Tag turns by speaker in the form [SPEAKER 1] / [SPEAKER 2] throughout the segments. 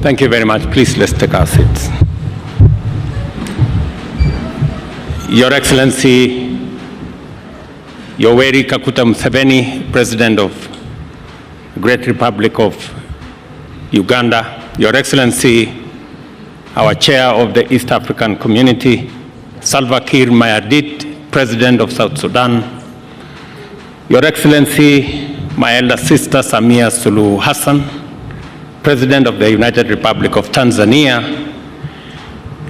[SPEAKER 1] Thank you very much. Please, let's take our seats. Your Excellency, Yoweri Kaguta Museveni, President of the Great Republic of Uganda, Your Excellency, our Chair of the East African Community, Salva Kiir Mayardit, President of South Sudan, Your Excellency, my elder sister Samia Suluhu Hassan, President of the United Republic of Tanzania,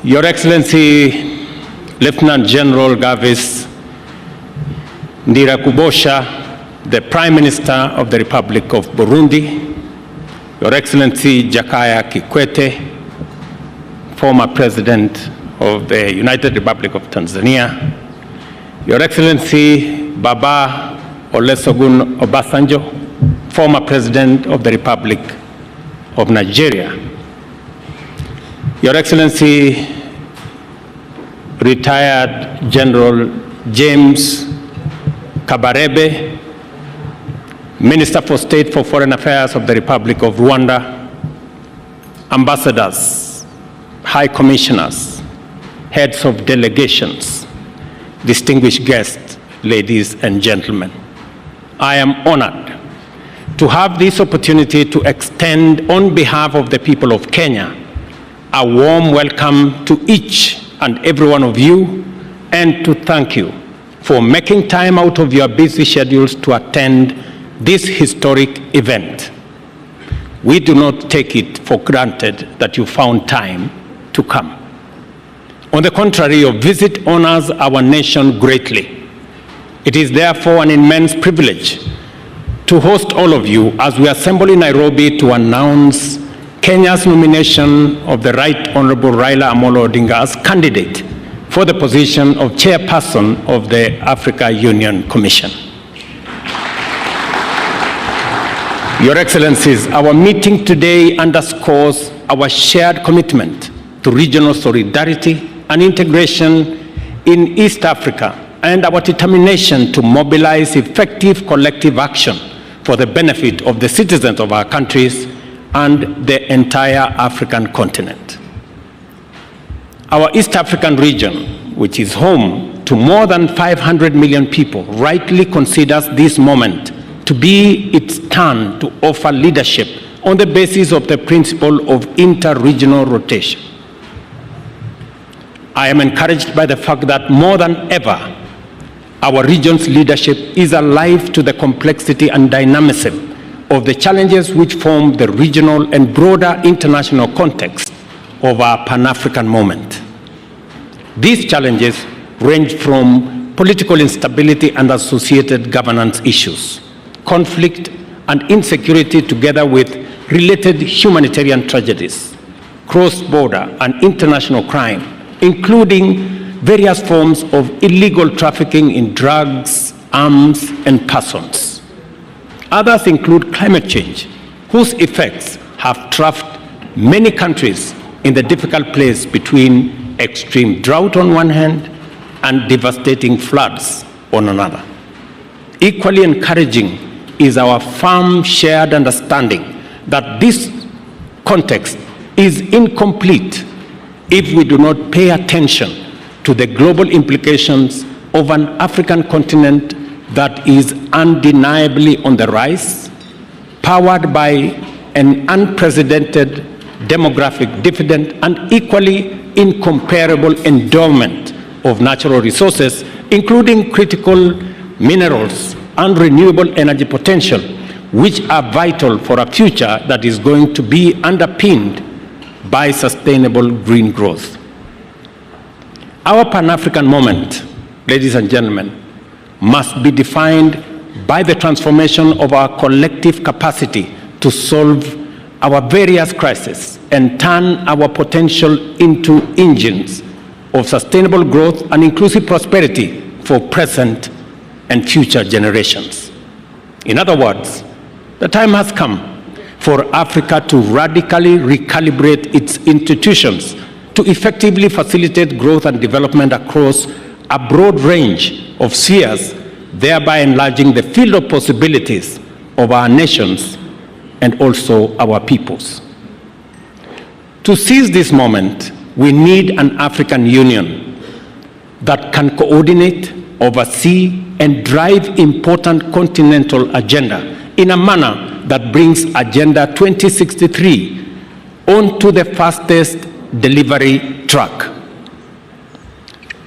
[SPEAKER 1] Your Excellency, Lieutenant General Gavis Ndirakubosha, the Prime Minister of the Republic of Burundi, Your Excellency Jakaya Kikwete, former President of the United Republic of Tanzania, Your Excellency Baba Olusegun Obasanjo, former President of the Republic of Nigeria, Your Excellency retired General James Kabarebe, Minister for State for Foreign Affairs of the Republic of Rwanda, ambassadors, high commissioners, heads of delegations, distinguished guests, ladies and gentlemen. I am honored to have this opportunity to extend on behalf of the people of Kenya a warm welcome to each and every one of you, and to thank you for making time out of your busy schedules to attend this historic event. We do not take it for granted that you found time to come. On the contrary, your visit honors our nation greatly. It is therefore an immense privilege to host all of you as we assemble in Nairobi to announce Kenya's nomination of the Right Honorable Raila Amolo Odinga as candidate for the position of chairperson of the Africa Union Commission. Your Excellencies, our meeting today underscores our shared commitment to regional solidarity and integration in East Africa, and our determination to mobilize effective collective action for the benefit of the citizens of our countries and the entire African continent. Our East African region, which is home to more than 500 million people, rightly considers this moment to be its turn to offer leadership on the basis of the principle of inter-regional rotation. I am encouraged by the fact that more than ever, our region's leadership is alive to the complexity and dynamism of the challenges which form the regional and broader international context of our Pan-African moment. These challenges range from political instability and associated governance issues, conflict and insecurity, together with related humanitarian tragedies, cross-border and international crime, including various forms of illegal trafficking in drugs, arms, and persons. Others include climate change, whose effects have trapped many countries in the difficult place between extreme drought on one hand and devastating floods on another. Equally encouraging is our firm shared understanding that this context is incomplete if we do not pay attention to the global implications of an African continent that is undeniably on the rise, powered by an unprecedented demographic dividend and equally incomparable endowment of natural resources, including critical minerals and renewable energy potential, which are vital for a future that is going to be underpinned by sustainable green growth. Our Pan-African moment, ladies and gentlemen, must be defined by the transformation of our collective capacity to solve our various crises and turn our potential into engines of sustainable growth and inclusive prosperity for present and future generations. In other words, the time has come for Africa to radically recalibrate its institutions to effectively facilitate growth and development across a broad range of spheres, thereby enlarging the field of possibilities of our nations and also our peoples. To seize this moment, we need an African Union that can coordinate, oversee, and drive important continental agenda in a manner that brings Agenda 2063 onto the fastest delivery track.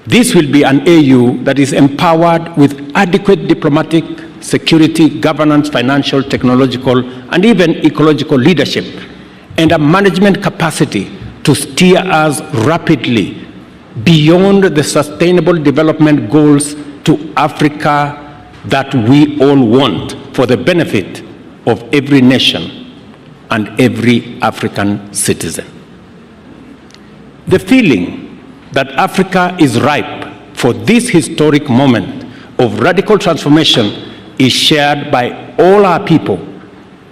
[SPEAKER 1] This will be an AU that is empowered with adequate diplomatic, security, governance, financial, technological, and even ecological leadership, and a management capacity to steer us rapidly beyond the sustainable development goals to Africa that we all want for the benefit of every nation and every African citizen. The feeling that Africa is ripe for this historic moment of radical transformation is shared by all our people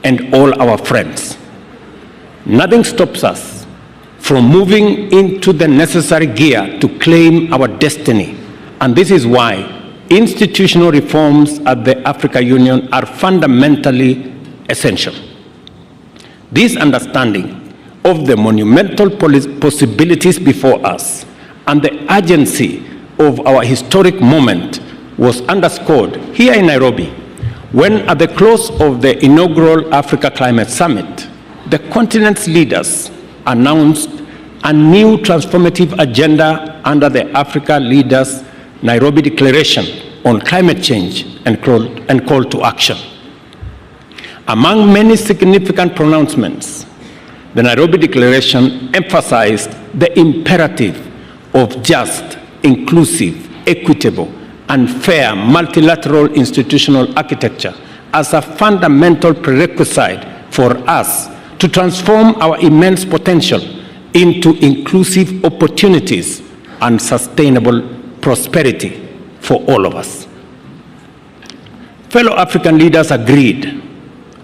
[SPEAKER 1] and all our friends. Nothing stops us from moving into the necessary gear to claim our destiny, and this is why institutional reforms at the African Union are fundamentally essential. This understanding of the monumental possibilities before us and the urgency of our historic moment was underscored here in Nairobi when, at the close of the inaugural Africa Climate Summit, the continent's leaders announced a new transformative agenda under the Africa Leaders Nairobi Declaration on Climate Change and call to action. Among many significant pronouncements, the Nairobi Declaration emphasized the imperative of just, inclusive, equitable, and fair multilateral institutional architecture as a fundamental prerequisite for us to transform our immense potential into inclusive opportunities and sustainable prosperity for all of us. Fellow African leaders agreed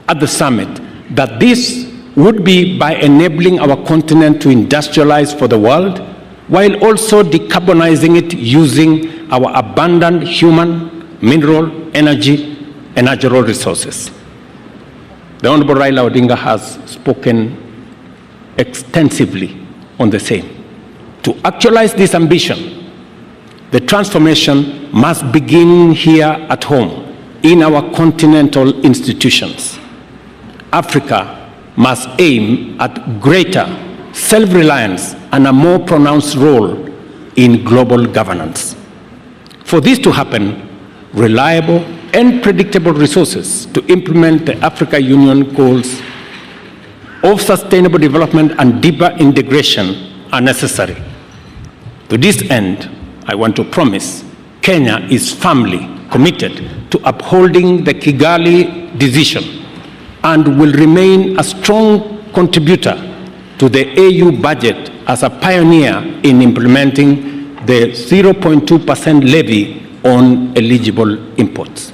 [SPEAKER 1] at the summit that this would be by enabling our continent to industrialize for the world while also decarbonizing it using our abundant human, mineral, energy, and natural resources. The Honorable Raila Odinga has spoken extensively on the same. To actualize this ambition, the transformation must begin here at home in our continental institutions. Africa must aim at greater self-reliance and a more pronounced role in global governance. For this to happen, reliable and predictable resources to implement the African Union goals of sustainable development and deeper integration are necessary. To this end, I want to promise Kenya is firmly committed to upholding the Kigali decision and will remain a strong contributor to the AU budget as a pioneer in implementing the 0.2% levy on eligible imports.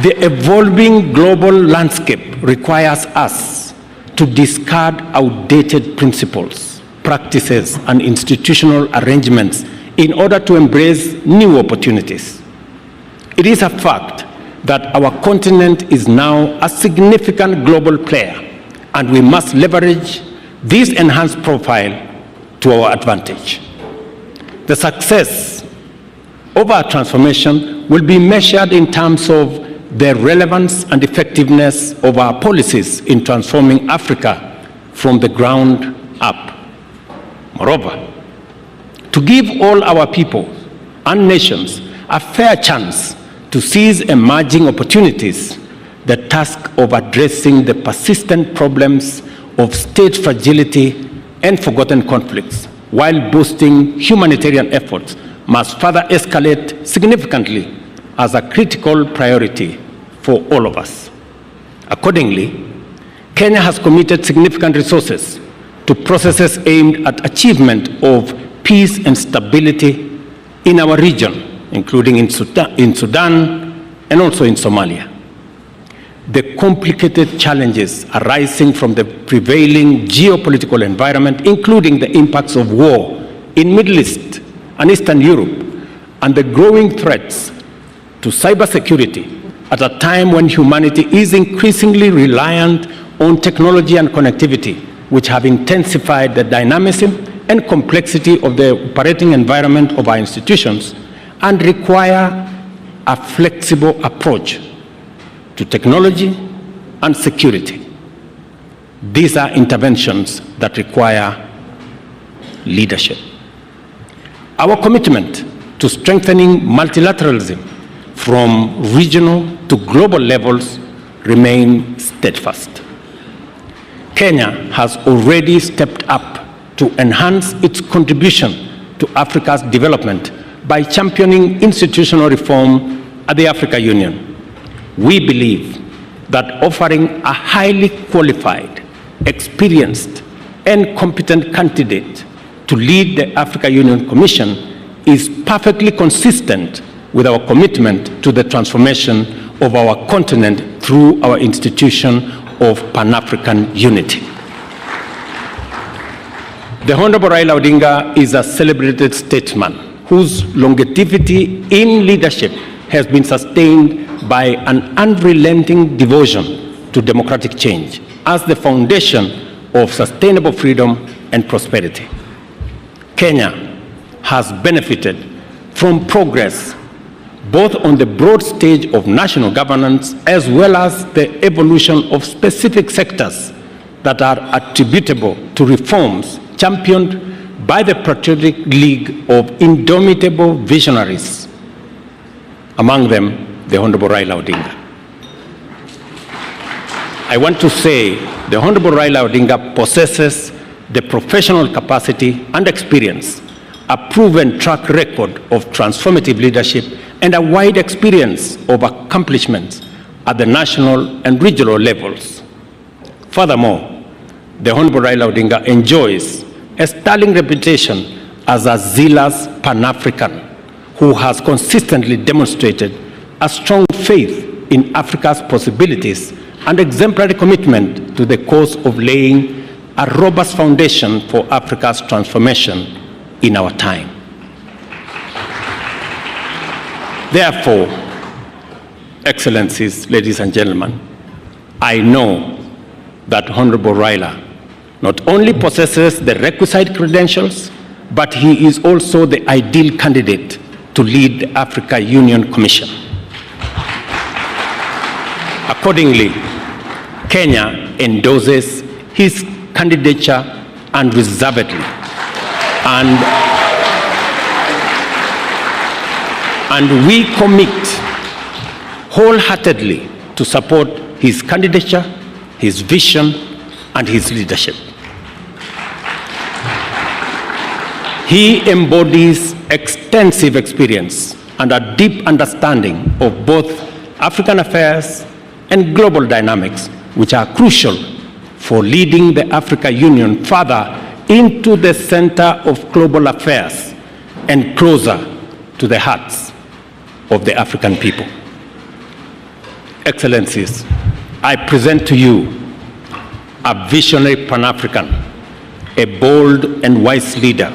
[SPEAKER 1] The evolving global landscape requires us to discard outdated principles, practices, and institutional arrangements in order to embrace new opportunities. It is a fact that our continent is now a significant global player, and we must leverage this enhanced profile to our advantage. The success of our transformation will be measured in terms of the relevance and effectiveness of our policies in transforming Africa from the ground up. Moreover, to give all our people and nations a fair chance to seize emerging opportunities, the task of addressing the persistent problems of state fragility and forgotten conflicts while boosting humanitarian efforts must further escalate significantly as a critical priority for all of us. Accordingly, Kenya has committed significant resources to processes aimed at achievement of peace and stability in our region, including in Sudan and also in Somalia. The complicated challenges arising from the prevailing geopolitical environment, including the impacts of war in Middle East and Eastern Europe, and the growing threats to cybersecurity at a time when humanity is increasingly reliant on technology and connectivity, which have intensified the dynamism and complexity of the operating environment of our institutions and require a flexible approach to technology and security. These are interventions that require leadership. Our commitment to strengthening multilateralism from regional to global levels remain steadfast. Kenya has already stepped up to enhance its contribution to Africa's development by championing institutional reform at the African Union. We believe that offering a highly qualified, experienced, and competent candidate to lead the African Union Commission is perfectly consistent with our commitment to the transformation of our continent through our institution of Pan-African unity. The Honorable Raila Odinga is a celebrated statesman whose longevity in leadership has been sustained by an unrelenting devotion to democratic change as the foundation of sustainable freedom and prosperity. Kenya has benefited from progress both on the broad stage of national governance as well as the evolution of specific sectors that are attributable to reforms championed by the Patriotic League of indomitable visionaries, among them the Honorable Raila Odinga. I want to say the Honorable Raila Odinga possesses the professional capacity and experience, a proven track record of transformative leadership, and a wide experience of accomplishments at the national and regional levels. Furthermore, the Honorable Raila Odinga enjoys a sterling reputation as a zealous Pan-African who has consistently demonstrated a strong faith in Africa's possibilities and exemplary commitment to the cause of laying a robust foundation for Africa's transformation in our time. Therefore, Excellencies, ladies and gentlemen, I know that Honorable Raila not only possesses the requisite credentials, but he is also the ideal candidate to lead the Africa Union Commission. Accordingly, Kenya endorses his candidature unreservedly, and we commit wholeheartedly to support his candidature, his vision, and his leadership. He embodies extensive experience and a deep understanding of both African affairs and global dynamics, which are crucial for leading the African Union further into the center of global affairs and closer to the hearts of the African people. Excellencies, I present to you a visionary Pan-African, a bold and wise leader,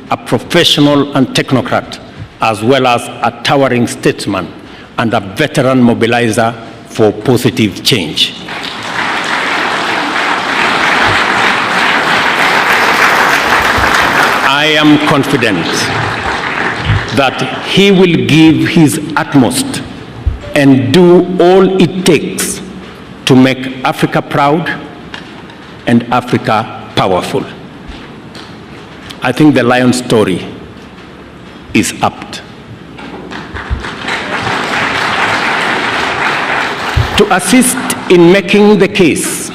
[SPEAKER 1] a professional and technocrat, as well as a towering statesman and a veteran mobilizer for positive change. I am confident that he will give his utmost and do all it takes to make Africa proud and Africa powerful. I think the lion story is apt. To assist in making the case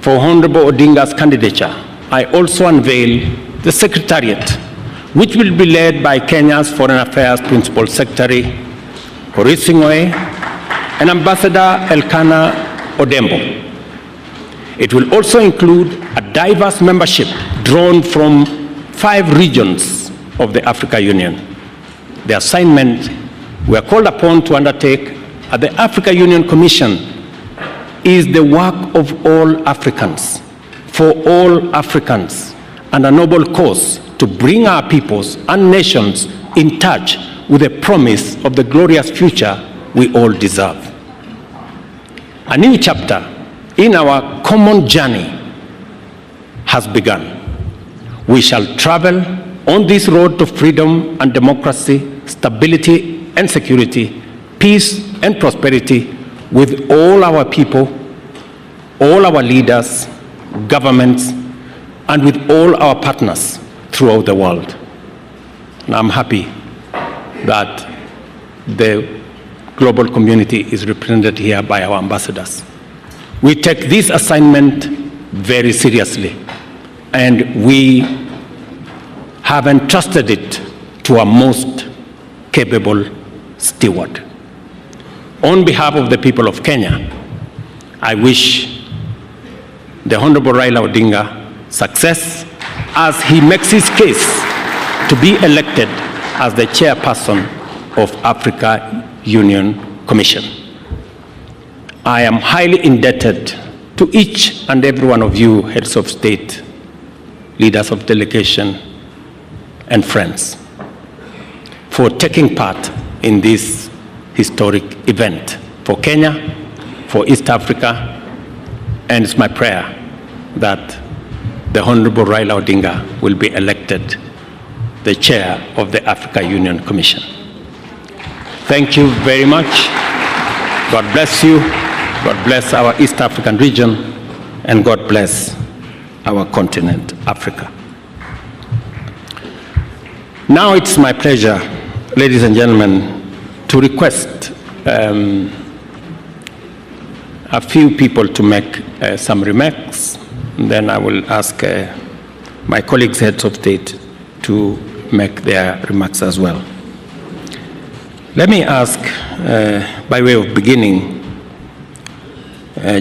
[SPEAKER 1] for Honorable Odinga's candidature, I also unveil the Secretariat, which will be led by Kenya's Foreign Affairs Principal Secretary, Horace Sing'oei, and Ambassador Elkanah Odembo. It will also include a diverse membership drawn from 5 regions of the African Union. The assignment we are called upon to undertake at the African Union Commission is the work of all Africans, for all Africans, and a noble cause to bring our peoples and nations in touch with the promise of the glorious future we all deserve. A new chapter in our common journey has begun. We shall travel on this road to freedom and democracy, stability and security, peace and prosperity with all our people, all our leaders, governments, and with all our partners throughout the world. And I'm happy that the global community is represented here by our ambassadors. We take this assignment very seriously, and we have entrusted it to our most capable steward. On behalf of the people of Kenya, I wish the Honorable Raila Odinga success as he makes his case to be elected as the chairperson of Africa Union Commission. I am highly indebted to each and every one of you, heads of state, leaders of delegation, and friends, for taking part in this historic event for Kenya, for East Africa, and it's my prayer that the Honorable Raila Odinga will be elected the chair of the Africa Union Commission. Thank you very much. God bless you. God bless our East African region, and God bless our continent, Africa. Now it's my pleasure, ladies and gentlemen, to request a few people to make some remarks. And then I will ask my colleagues, heads of state, to make their remarks as well. Let me ask, by way of beginning,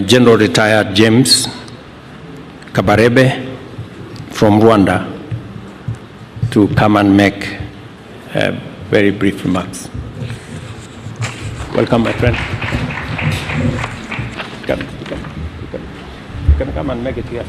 [SPEAKER 1] General Retired James Kabarebe from Rwanda to come and make very brief remarks. Welcome, my friend. You can come and make it here.